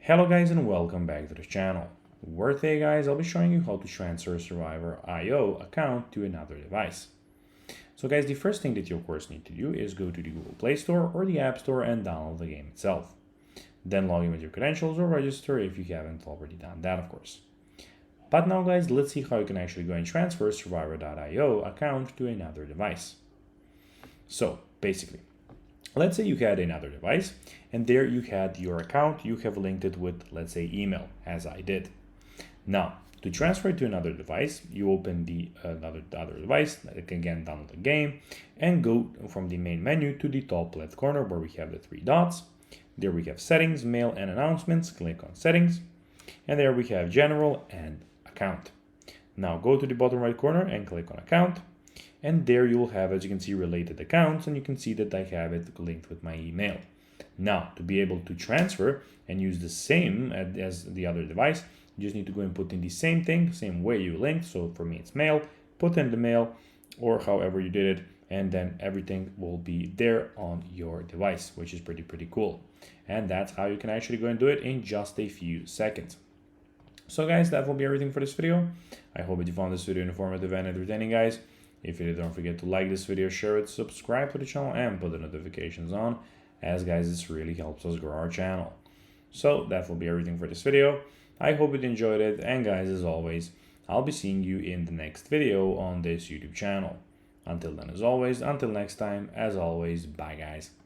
Hello guys and welcome back to the channel, where today guys I'll be showing you how to transfer a Survivor IO account to another device. So guys, the first thing that you of course need to do is go to the Google Play Store or the App Store and download the game itself. Then log in with your credentials or register if you haven't already done that of course. But now guys, let's see how you can actually go and transfer Survivor.io account to another device. So basically, let's say you had another device and there you had your account, you have linked it with, let's say, email, as I did. Now, to transfer it to another device, you open the other device, like again, download the game, and go from the main menu to the top left corner where we have the three dots. There we have settings, mail, and announcements. Click on settings, and there we have general and account. Now go to the bottom right corner and click on account. And there you'll have, as you can see, related accounts, and you can see that I have it linked with my email. Now, to be able to transfer and use the same as the other device, you just need to go and put in the same thing, same way you linked. So for me, it's mail, put in the mail or however you did it, and then everything will be there on your device, which is pretty cool. And that's how you can actually go and do it in just a few seconds. So guys, that will be everything for this video. I hope that you found this video informative and entertaining, guys. If you did, don't forget to like this video, share it, subscribe to the channel, and put the notifications on, as guys, this really helps us grow our channel. So that will be everything for this video. I hope you enjoyed it, and guys, as always, I'll be seeing you in the next video on this YouTube channel. Until then, as always, until next time, as always, bye guys.